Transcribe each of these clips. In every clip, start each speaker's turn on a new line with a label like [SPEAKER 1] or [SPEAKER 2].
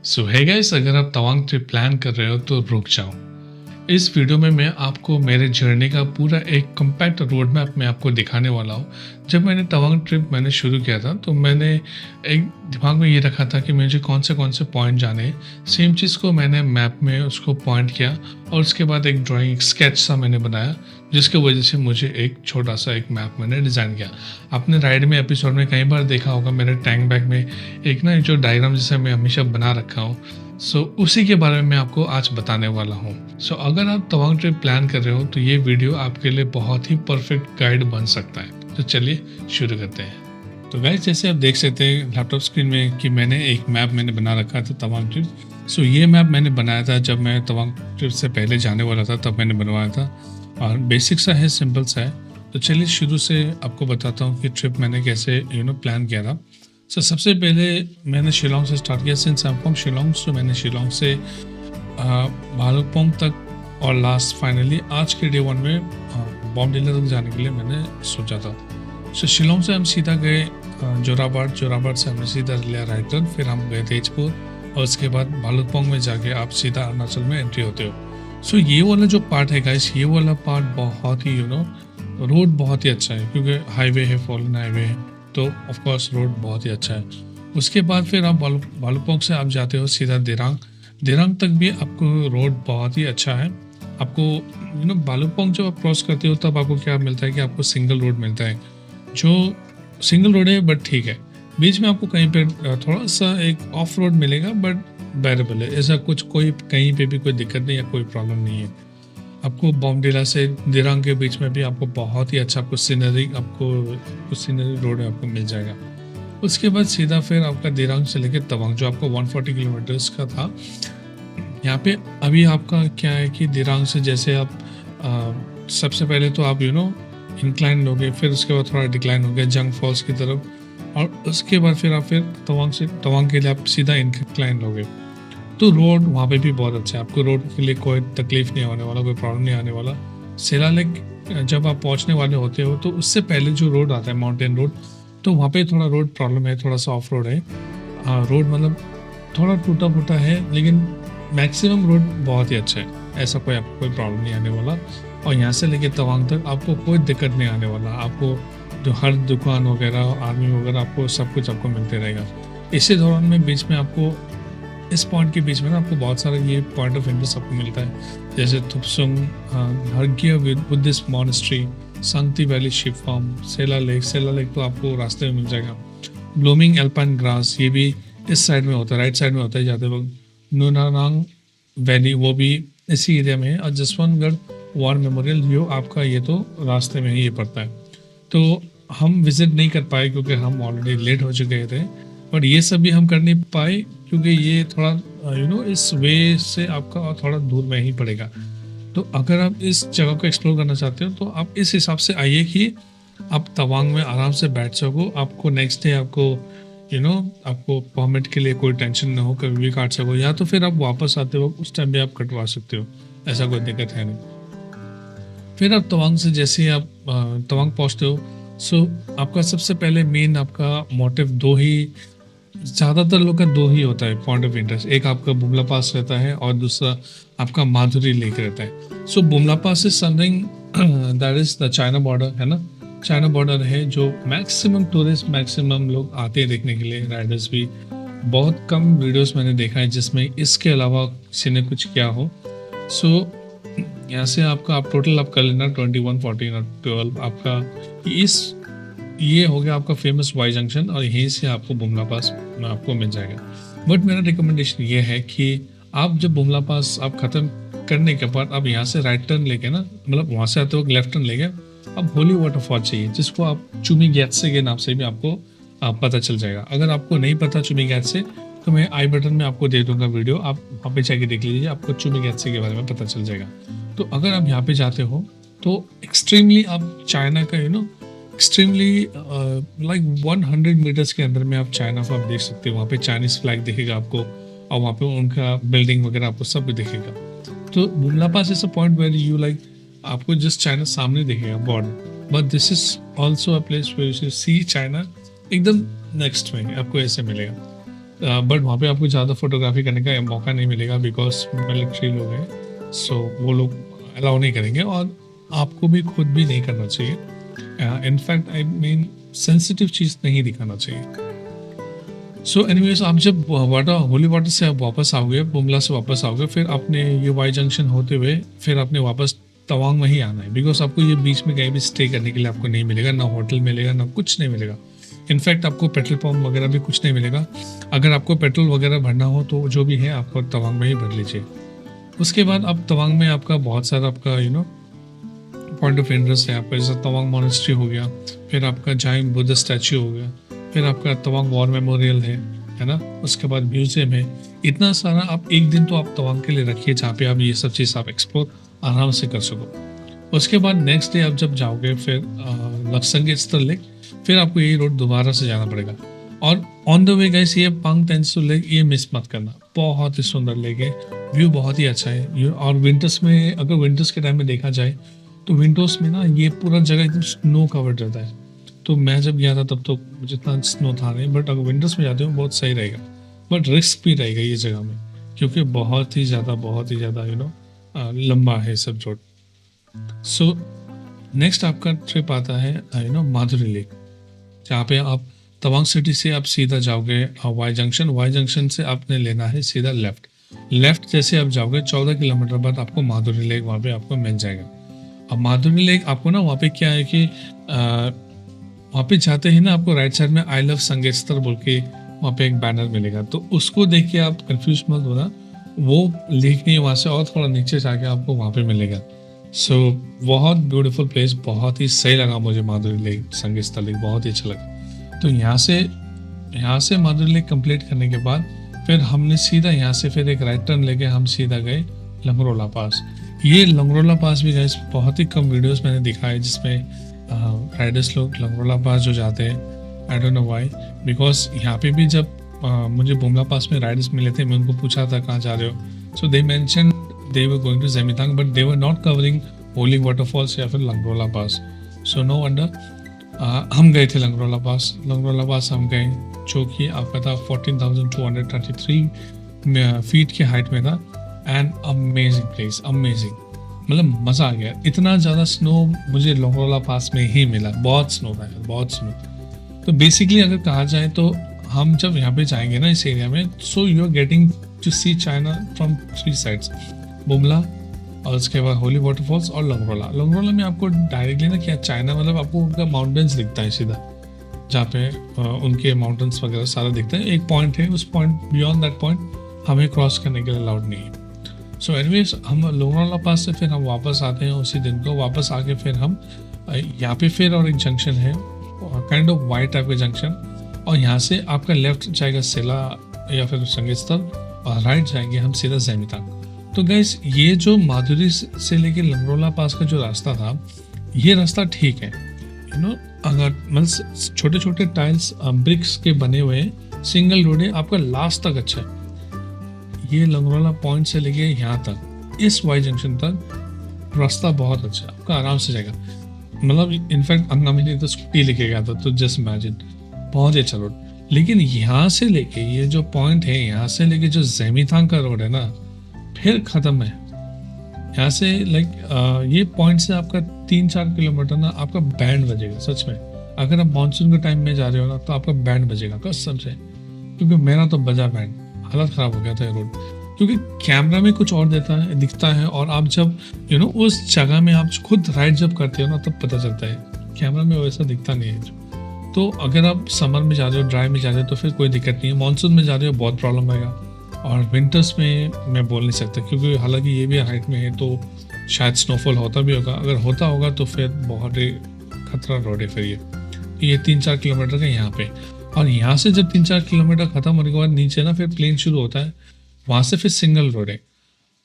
[SPEAKER 1] सो है गाइस, अगर आप तवांग ट्रिप प्लान कर रहे हो तो रुक जाओ। इस वीडियो में मैं आपको मेरे जर्नी का पूरा एक कम्पैक्ट रोड मैप में आपको दिखाने वाला हूँ। जब मैंने तवांग ट्रिप शुरू किया था तो मैंने एक दिमाग में ये रखा था कि मुझे कौन से पॉइंट जाने हैं। सेम चीज़ को मैंने मैप में उसको पॉइंट किया और उसके बाद एक ड्राइंग स्केच सा मैंने बनाया, जिसकी वजह से मुझे एक छोटा सा एक मैप मैंने डिज़ाइन किया। आपने राइड में एपिसोड में कई बार देखा होगा मेरे टैंक बैग में एक ना जो डायग्राम जैसा मैं हमेशा बना रखा हूँ। उसी के बारे में मैं आपको आज बताने वाला हूँ। अगर आप तवांग ट्रिप प्लान कर रहे हो तो ये वीडियो आपके लिए बहुत ही परफेक्ट गाइड बन सकता है। तो चलिए शुरू करते हैं। तो गाइस, जैसे आप देख सकते हैं लैपटॉप स्क्रीन में कि मैंने एक मैप बना रखा था तवांग ट्रिप। ये मैप मैंने बनाया था जब मैं तवांग ट्रिप से पहले जाने वाला था, तब मैंने बनवाया था और बेसिक सा है, सिंपल सा है। तो चलिए शुरू से आपको बताता हूँ कि ट्रिप मैंने कैसे प्लान किया था। सबसे पहले मैंने शिलोंग से स्टार्ट किया। Since I am from Shillong, मैंने शिलोंग से भालुकपोंग तक और लास्ट फाइनली आज के डे 1 में बॉम्बडिला तक जाने के लिए मैंने सोचा था। शिलोंग से हम सीधा गए जोराबाट से हमने सीधा लिया राइट टर्न, फिर हम गए तेजपुर और उसके बाद भालुकपोंग में जाके आप सीधा अरुणाचल में एंट्री होते हो। ये वाला जो पार्ट है गाइस, ये वाला पार्ट बहुत ही रोड बहुत ही अच्छा है क्योंकि हाईवे है, फॉलन हाईवे है, तो ऑफ कोर्स रोड बहुत ही अच्छा है। उसके बाद फिर आप भालुकपोंग से आप जाते हो सीधा दिरांग तक भी आपको रोड बहुत ही अच्छा है। आपको भालुकपोंग जब आप क्रॉस करते हो तब आपको क्या मिलता है कि आपको सिंगल रोड मिलता है, जो सिंगल रोड है बट ठीक है। बीच में आपको कहीं पे थोड़ा सा एक ऑफ रोड मिलेगा बट बैरेबल है, ऐसा कुछ कोई कहीं पे भी कोई दिक्कत नहीं है, कोई प्रॉब्लम नहीं है। आपको बॉम्बडिला से दिरांग के बीच में भी आपको बहुत ही अच्छा आपको सीनरी रोड आपको मिल जाएगा। उसके बाद सीधा फिर आपका दिरांग से लेकर तवांग जो आपको 140 किलोमीटर्स का था। यहाँ पे अभी आपका क्या है कि दिरांग से जैसे आप सबसे पहले तो आप इंक्लाइन लोगे, फिर उसके बाद थोड़ा डिक्लाइन हो गया जंग फॉल्स की तरफ, और उसके बाद फिर आप तवांग के लिए आप सीधा इंक्लाइन लोगे। तो रोड वहाँ पे भी बहुत अच्छा है, आपको रोड के लिए कोई तकलीफ नहीं होने वाला, कोई प्रॉब्लम नहीं आने वाला। सेला लेक जब आप पहुँचने वाले होते हो तो उससे पहले जो रोड आता है माउंटेन रोड, तो वहाँ पे थोड़ा रोड प्रॉब्लम है, थोड़ा सा ऑफ रोड है। रोड मतलब थोड़ा टूटा फूटा है, लेकिन मैक्सिमम रोड बहुत ही अच्छा है, ऐसा आपको कोई प्रॉब्लम नहीं आने वाला। और यहाँ से लेके तवांग तक आपको कोई दिक्कत नहीं आने वाला। आपको जो हर दुकान वगैरह, आर्मी वगैरह, आपको सब कुछ आपको मिलते रहेगा। इसी दौरान में बीच में आपको इस पॉइंट के बीच में आपको बहुत सारा ये पॉइंट ऑफ इंटरेस्ट आपको मिलता है, जैसे थुपसुंग हरगिया Buddhist monastery, Sangti valley sheep farm, Sela lake तो आपको रास्ते में मिल जाएगा। ब्लूमिंग एल्पाइन ग्रास, ये भी इस साइड में होता है, राइट साइड में होता है जाते वक्त। नूनानांग वैली वो भी इसी एरिया में है। और जसवंतगढ़ वॉर मेमोरियल जो आपका ये तो रास्ते में ही ये पड़ता है। तो हम विजिट नहीं कर पाए क्योंकि हम ऑलरेडी लेट हो चुके थे, बट ये सब भी हम कर नहीं पाए क्योंकि ये थोड़ा इस वे से आपका थोड़ा दूर में ही पड़ेगा। तो अगर आप इस जगह को एक्सप्लोर करना चाहते हो तो आप इस हिसाब से आइए कि आप तवांग में आराम से बैठ सको। आपको नेक्स्ट डे आपको परमिट के लिए कोई टेंशन ना हो, कभी भी काट सको, या तो फिर आप वापस आते हो उस टाइम भी आप कटवा सकते हो, ऐसा कोई दिक्कत है नहीं। फिर आप तवांग से जैसे ही आप तवांग पहुँचते हो, आपका सबसे पहले मेन आपका मोटिव ज़्यादातर लोग का दो ही होता है पॉइंट ऑफ इंटरेस्ट। एक आपका बुमला पास रहता है और दूसरा आपका माधुरी लेक रहता है। Bumla pass is something that is the China border, है ना। चाइना बॉर्डर है जो मैक्सिमम लोग आते हैं देखने के लिए, राइडर्स भी। बहुत कम वीडियोस मैंने देखा है जिसमें इसके अलावा किसी ने कुछ किया हो। यहाँ से आप टोटल आप कर लेना 21, 14 और 12 आपका ये हो गया आपका फेमस वाई जंक्शन, और यहीं से आपको बुमला पास आपको मिल जाएगा। बट मेरा रिकमेंडेशन ये है कि आप जब बुमला पास आप ख़त्म करने के बाद आप यहाँ से राइट टर्न लेके ना, मतलब वहाँ से आते हो लेफ्ट टर्न लेके अब होली वाटरफॉल चाहिए, जिसको आप चुमी गैत्से के नाम से भी आपको पता चल जाएगा। अगर आपको नहीं पता चुमी गैत्से तो मैं आई बटन में आपको दे दूँगा वीडियो, आप वहाँ पे जाके देख लीजिए, आपको चुमी गैत्से के बारे में पता चल जाएगा। तो अगर आप यहाँ पे जाते हो तो एक्सट्रीमली आप चाइना का एक्सट्रीमली लाइक 100 मीटर्स के अंदर में आप चाइना को आप देख सकते हो। वहाँ पे चाइनीज फ्लैग दिखेगा आपको, और वहाँ पे उनका बिल्डिंग वगैरह आपको सब दिखेगा। तो Bumla pass is a point where you like आपको जस्ट चाइना सामने दिखेगा border, but this is also a place where you see China एकदम नेक्स्ट में आपको ऐसे मिलेगा। बट वहाँ पे आपको ज़्यादा फोटोग्राफी करने का मौका नहीं मिलेगा बिकॉज मिलिट्री लोग हैं, सो वो लोग अलाउ नहीं करेंगे और आपको भी खुद भी नहीं करना चाहिए। इनफैक्ट आई मीन सेंसिटिव चीज़ नहीं दिखाना चाहिए। सो एनीवेज, आप जब होली वाटर से आप वापस आओगे, बुमला से वापस आओगे, फिर आपने ये वाई जंक्शन होते हुए फिर आपने वापस तवांग में ही आना है बिकॉज आपको ये बीच में कहीं भी स्टे करने के लिए आपको नहीं मिलेगा, ना होटल मिलेगा, ना कुछ नहीं मिलेगा। इनफैक्ट आपको पेट्रोल पंप वगैरह भी कुछ नहीं मिलेगा। अगर आपको पेट्रोल वगैरह भरना हो तो जो भी है आपको तवांग में ही भर लीजिए। उसके बाद अब तवांग में आपका बहुत सारा आपका पॉइंट ऑफ इंटरेस्ट है आपका, जैसे तवांग मोनेस्ट्री हो गया, फिर आपका जाइंट बुद्ध स्टैचू हो गया, फिर आपका तवांग वॉर मेमोरियल है ना, उसके बाद म्यूजियम है। इतना सारा आप एक दिन तो आप तवांग के लिए रखिए जहाँ पे आप ये सब चीज़ आप एक्सप्लोर आराम से कर सको। उसके बाद नेक्स्ट डे आप जब जाओगे फिर लक्संगी स्थल लेक, फिर आपको यही रोड दोबारा से जाना पड़ेगा। और ऑन द वे गाइस, ये पंग टेंसु लेक ये मिस मत करना, बहुत ही सुंदर लेक है, व्यू बहुत ही अच्छा है। और विंटर्स में, अगर विंटर्स के टाइम में देखा जाए तो विंटर्स में ना ये पूरा जगह एकदम स्नो कवर्ड रहता है। तो मैं जब गया था तब तो जितना स्नो था नहीं, बट अगर विंटर्स में जाते हो बहुत सही रहेगा, बट रिस्क भी रहेगा ये जगह में क्योंकि बहुत ही ज़्यादा लंबा है सब रोड। सो नेक्स्ट आपका ट्रिप आता है माधुरी लेक, जहाँ पे आप तवांग सिटी से आप सीधा जाओगे वाई जंक्शन से आपने लेना है सीधा लेफ्ट जैसे आप जाओगे 14 किलोमीटर बाद आपको माधुरी लेक वहाँ पे आपको मिल जाएगा। अब माधुरी लेक आपको ना वहाँ पे क्या है कि वहाँ पे जाते ही ना आपको राइट साइड में आई लव संगेस्तर बोल के वहाँ पे एक बैनर मिलेगा, तो उसको देख के आप कंफ्यूज मत होना, वो लेक नहीं, वहाँ से और थोड़ा नीचे जाके आपको वहाँ पे मिलेगा। सो बहुत ब्यूटीफुल प्लेस, बहुत ही सही लगा मुझे माधुरी लेक, संगेस्तर लेक बहुत ही अच्छा लगा। तो यहाँ से माधुरी लेक कंप्लीट करने के बाद फिर हमने सीधा यहाँ से फिर एक राइट टर्न लेके हम सीधा गए लंगरोला पास। ये लंगरोला पास भी गाइस बहुत ही कम वीडियोस मैंने दिखाए जिसमें राइडर्स लोग लंगरोला पास जो जाते हैं। I don't know why, because यहाँ पे भी जब मुझे बुमला पास में राइडर्स मिले थे, मैं उनको पूछा था कहाँ जा रहे हो, so they mention they were going to Zemithang but they were not covering holy waterfalls या फिर लंगरोला पास। सो नो वंडर हम गए थे लंगरोला पास हम गए, जो कि आपका था 14,233 फीट की हाइट में था। एंड अमेजिंग प्लेस, अमेजिंग, मतलब मज़ा आ गया। इतना ज़्यादा स्नो मुझे लंगरोला पास में ही मिला, बहुत स्नो था यार, बहुत स्नो। तो बेसिकली अगर कहा जाए तो हम जब यहाँ पे जाएंगे ना इस एरिया में, so you are getting to see China from 3 sides, Bumla और उसके बाद होली वाटरफॉल्स और लंगरोला में आपको डायरेक्टली ना क्या चाइना, मतलब आपको उनका माउंटेन्स दिखता है सीधा, जहाँ पे उनके माउंटेन्स वगैरह सारा दिखता है। एक पॉइंट है, उस पॉइंट बियॉन्ड दैट पॉइंट हमें क्रॉस करने के लिए अलाउड नहीं है। सो एनीवेज, हम लंगरोला पास से फिर हम वापस आते हैं उसी दिन को। वापस आके फिर हम यहाँ पे फिर और एक जंक्शन है, काइंड ऑफ वाई टाइप का जंक्शन, और यहाँ से आपका लेफ्ट जाएगा सेला या फिर संगेस्तर, और राइट जाएंगे हम सीधा ज़ेमिथांग। तो गाइस, ये जो माधुरी से लेके लंगरोला पास का जो रास्ता था, ये रास्ता ठीक है, अगर मतलब छोटे छोटे टाइल्स ब्रिक्स के बने हुए सिंगल रोड है, आपका लास्ट तक अच्छा है। ये लंगरोला पॉइंट से लेके यहाँ तक इस वाई जंक्शन तक रास्ता बहुत अच्छा है, आपका आराम से जाएगा। मतलब इनफैक्ट अन्ना मैंने तो स्कूटी लेके गया था, तो जस्ट इमेजिन, बहुत ही अच्छा रोड। लेकिन यहाँ से लेके ये जो पॉइंट है, यहाँ से लेके जो ज़ेमिथांग का रोड है ना, फिर ख़त्म है। यहाँ से ये पॉइंट से आपका 3-4 किलोमीटर ना आपका बैंड बजेगा सच में। अगर आप मानसून के टाइम में जा रहे हो ना तो आपका बैंड बजेगा कसम से, क्योंकि मेरा तो बजा बैंड, हालत ख़राब हो गया था ये रोड। क्योंकि कैमरा में कुछ और दिखता है, और आप जब उस जगह में आप खुद राइड जब करते हो ना तब पता चलता है, कैमरा में वैसा दिखता नहीं है। तो अगर आप समर में जा रहे हो, ड्राई में जा रहे हो, तो फिर कोई दिक्कत नहीं है। मानसून में जा रहे हो बहुत प्रॉब्लम आएगा, और विंटर्स में मैं बोल नहीं सकता, क्योंकि हालांकि ये भी हाइट में है तो शायद स्नोफॉल होता भी होगा। अगर होता होगा तो फिर बहुत ही खतरा रोड है। फिर ये 3-4 किलोमीटर का यहाँ पे, और यहाँ से जब 3-4 किलोमीटर खत्म होने के बाद नीचे ना फिर प्लेन शुरू होता है, वहाँ से फिर सिंगल रोड है।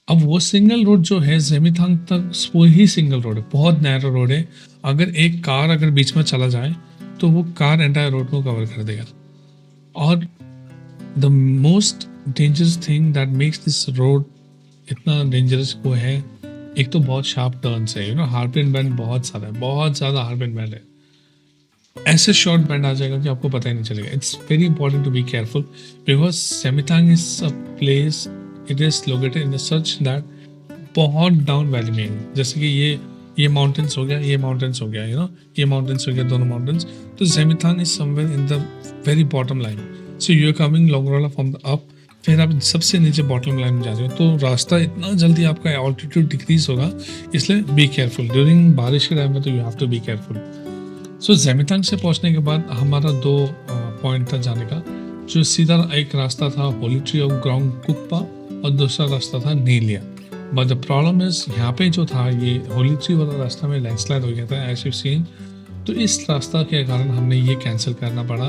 [SPEAKER 1] अब वो सिंगल रोड जो है ज़ेमिथांग तक वो ही सिंगल रोड है, बहुत नैरो रोड है। अगर एक कार अगर बीच में चला जाए तो वो कार एंटायर रोड को कवर कर देगा। और the most dangerous thing that makes this road इतना डेंजरस वो है, एक तो बहुत शार्प टर्न्स है, हार्प एंड बेंड बहुत सारा है, बहुत ज़्यादा हार्प एंड बेंड है। ऐसे शॉर्ट बैंड आ जाएगा कि आपको पता ही नहीं चलेगा. It's very important to be careful because Zemithang is a place, it is located in such that बहुत डाउन वैली में है. जैसे कि ये माउंटेन्स हो गया, ये माउंटेन्स हो गया, यू नो, ये माउंटेन्स हो गया, दोनों माउंटेन्स. तो Zemithang is somewhere in the very bottom line. So you are coming Lungrola from the up, फिर आप सबसे नीचे बॉटम लाइन में जा रहे हो, तो रास्ता इतना जल्दी आपका ऑल्टीट्यूड डिक्रीज होगा. इसलिए बी केयरफुल ड्यूरिंग बारिश के टाइम में, तो you have to be careful. So Zemithang से पहुंचने के बाद हमारा 2 पॉइंट था जाने का. जो सीधा एक रास्ता था होली ट्री ऑफ ग्राउंड कुप्पा और दूसरा रास्ता था Neelia. But the problem is यहाँ पे जो था ये होली ट्री वाला रास्ता में लैंडस्लाइड हो गया था एज यू सीन. तो इस रास्ता के कारण हमने ये कैंसिल करना पड़ा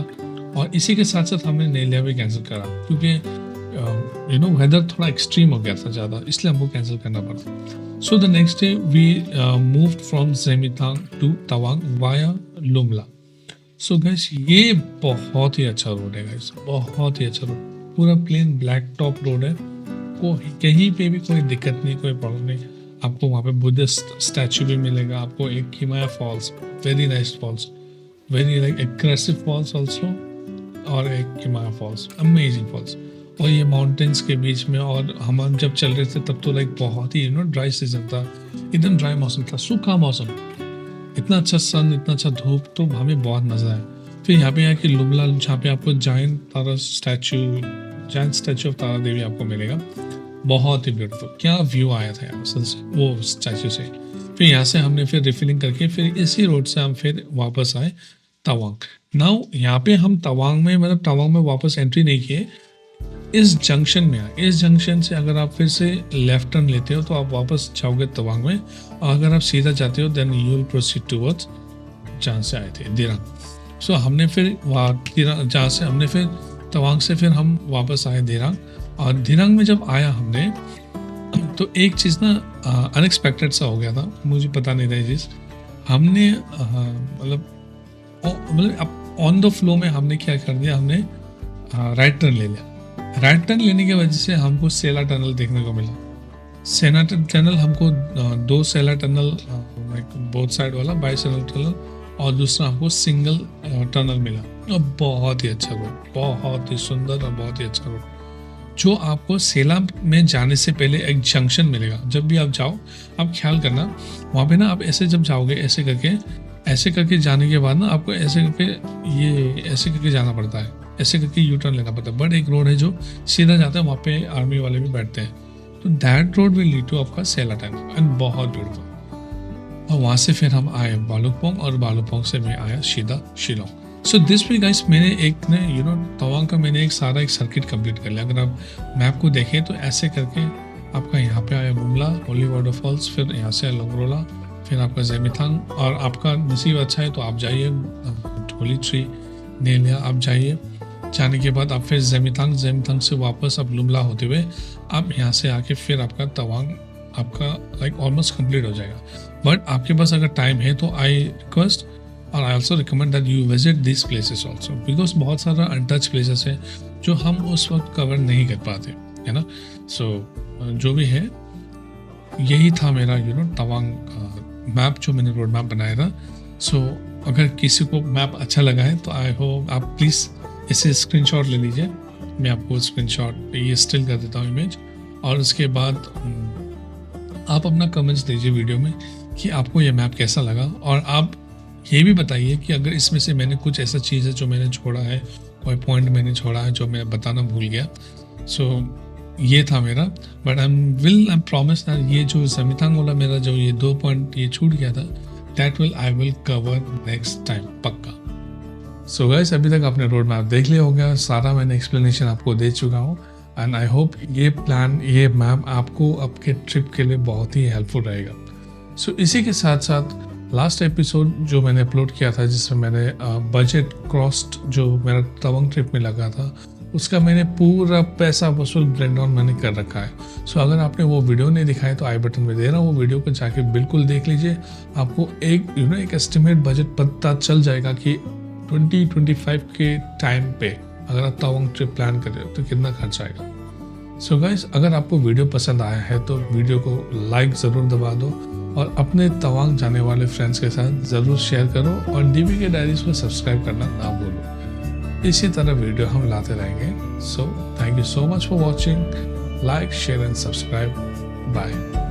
[SPEAKER 1] और इसी के साथ साथ हमने नीलिया भी कैंसिल करा क्योंकि यू नो वेदर थोड़ा एक्सट्रीम हो गया था ज़्यादा, इसलिए हमको कैंसिल करना पड़ा. So the next day we moved from Zemithang to Tawang via Lumla. So guys ये बहुत ही अच्छा रोड है गैस, बहुत ही अच्छा रोड. पूरा प्लेन ब्लैक टॉप रोड है, कहीं पे भी कोई दिक्कत नहीं, कोई प्रॉब्लम नहीं. आपको वहाँ पे बुद्धिस्ट स्टैचू भी मिलेगा, आपको एक Himalaya falls, very nice falls, very like aggressive falls also, और एक हिमालय फॉल्स, अमेजिंग फॉल्स. और ये माउंटेन्स के बीच में, और हम जब चल रहे थे तब तो लाइक बहुत ही यू नो ड्राई सीजन था, एकदम ड्राई मौसम था, सूखा मौसम. इतना अच्छा सन, इतना अच्छा धूप, तो हमें बहुत मज़ा आया. फिर यहाँ पे आके लुमला, जहाँ पे आपको जायंट स्टैचू ऑफ तारा देवी आपको मिलेगा, बहुत ही ब्यूटीफुल. क्या व्यू आया था यार असल से वो स्टैचू से. फिर यहाँ से हमने फिर रिफिलिंग करके फिर इसी रोड से हम फिर वापस आए तवांग. नाउ यहाँ पे हम तवांग में, मतलब तवांग में वापस एंट्री नहीं किए, इस जंक्शन में आए. इस जंक्शन से अगर आप फिर से लेफ्ट टर्न लेते हो तो आप वापस जाओगे तवांग में, और अगर आप सीधा जाते हो then you will proceed towards जहाँ से आए थे दिरांग. सो हमने फिर जहाँ से हमने फिर तवांग से फिर हम वापस आए दिरांग. और दिरांग में जब आया हमने, तो एक चीज़ ना अनएक्सपेक्टेड सा हो गया था, मुझे पता नहीं था ये चीज़. हमने मतलब ऑन द फ्लो में हमने क्या कर दिया, हमने राइट टर्न ले लिया. राइट टर्न लेने की वजह से हमको सेला टनल देखने को मिला. सेना टनल हमको 2 सेला टनल, बोथ साइड वाला बाई सेनल टनल, और दूसरा हमको सिंगल टनल मिला. और बहुत ही अच्छा रोड, बहुत ही सुंदर और बहुत ही अच्छा रोड. जो आपको सेला में जाने से पहले एक जंक्शन मिलेगा. जब भी आप जाओ, आप ख्याल करना वहाँ पे ना, आप ऐसे जब जाओगे ऐसे करके जाने के बाद ना आपको ऐसे करके जाना पड़ता है, ऐसे करके यू टर्न लेना पड़ता है. बट एक रोड है जो सीधा जाता है, वहाँ पे आर्मी वाले भी बैठते हैं. तो that road will lead to आपका सेला टनल एंड बहुत ब्यूटीफुल. और वहाँ से फिर हम आए बालुकपोंग, और बालुकपोंग से मैं आया सीधा Shillong. So this way guys, मैंने यू नो तवांग का मैंने एक सर्किट कंप्लीट कर लिया. अगर आप मैप को देखें तो ऐसे करके आपका यहाँ पे आया बुमला, होली वाटरफॉल्स, फिर यहाँ से लोंगरोला, फिर आपका जेमिथांग, और आपका नसीब अच्छा है तो आप जाइए होली ट्री, नीलिया आप जाइए. जाने के बाद आप फिर जेमिथांग से वापस आप लुमला होते हुए आप यहाँ से आके फिर आपका तवांग आपका लाइक ऑलमोस्ट कंप्लीट हो जाएगा. बट आपके पास अगर टाइम है तो आई रिक्वेस्ट और I also recommend that you visit this places also, because बहुत सारा अनटच प्लेसेस है जो हम उस वक्त कवर नहीं कर पाते, है ना. सो जो भी है, यही था मेरा यू नो तवांग मैप जो मैंने रोड मैप बनाया था. सो अगर किसी को मैप अच्छा लगा है तो आई होप आप प्लीज़ इसे स्क्रीनशॉट ले लीजिए. मैं आपको स्क्रीनशॉट ये स्टिल कर देता हूँ इमेज, और उसके बाद आप अपना कमेंट्स दीजिए वीडियो में कि आपको ये मैप कैसा लगा. और आप ये भी बताइए कि अगर इसमें से मैंने कुछ ऐसा चीज़ है जो मैंने छोड़ा है, कोई पॉइंट मैंने छोड़ा है जो मैं बताना भूल गया. सो ये था मेरा, बट आई प्रॉमिस दैट ये जो जेमिथांग वाला मेरा जो ये 2 पॉइंट ये छूट गया था, that I will cover next time पक्का. सो गाइस, अभी तक आपने रोड मैप देख लिया होगा, सारा मैंने एक्सप्लेनेशन आपको दे चुका हूँ. एंड आई होप ये मैप आपको आपके ट्रिप के लिए बहुत ही हेल्पफुल रहेगा. सो इसी के साथ साथ लास्ट एपिसोड जो मैंने अपलोड किया था, जिसमें मैंने बजट कॉस्ट जो मेरा तवांग ट्रिप में लगा था, उसका मैंने पूरा पैसा वसूल ब्रेक डाउन मैंने कर रखा है. सो अगर आपने वो वीडियो नहीं दिखाया तो आई बटन में दे रहा हूँ, वो वीडियो को जाके बिल्कुल देख लीजिए. आपको एक एस्टिमेट बजट पता चल जाएगा कि 2025 के टाइम पे अगर आप तवांग ट्रिप प्लान कर रहे हो तो कितना खर्च आएगा. सो गाइस, अगर आपको वीडियो पसंद आया है तो वीडियो को लाइक ज़रूर दबा दो, और अपने तवांग जाने वाले फ्रेंड्स के साथ ज़रूर शेयर करो और डीबी के डायरीज को सब्सक्राइब करना ना भूलो। इसी तरह वीडियो हम लाते रहेंगे। So thank you so much for watching. Like, share and subscribe. Bye.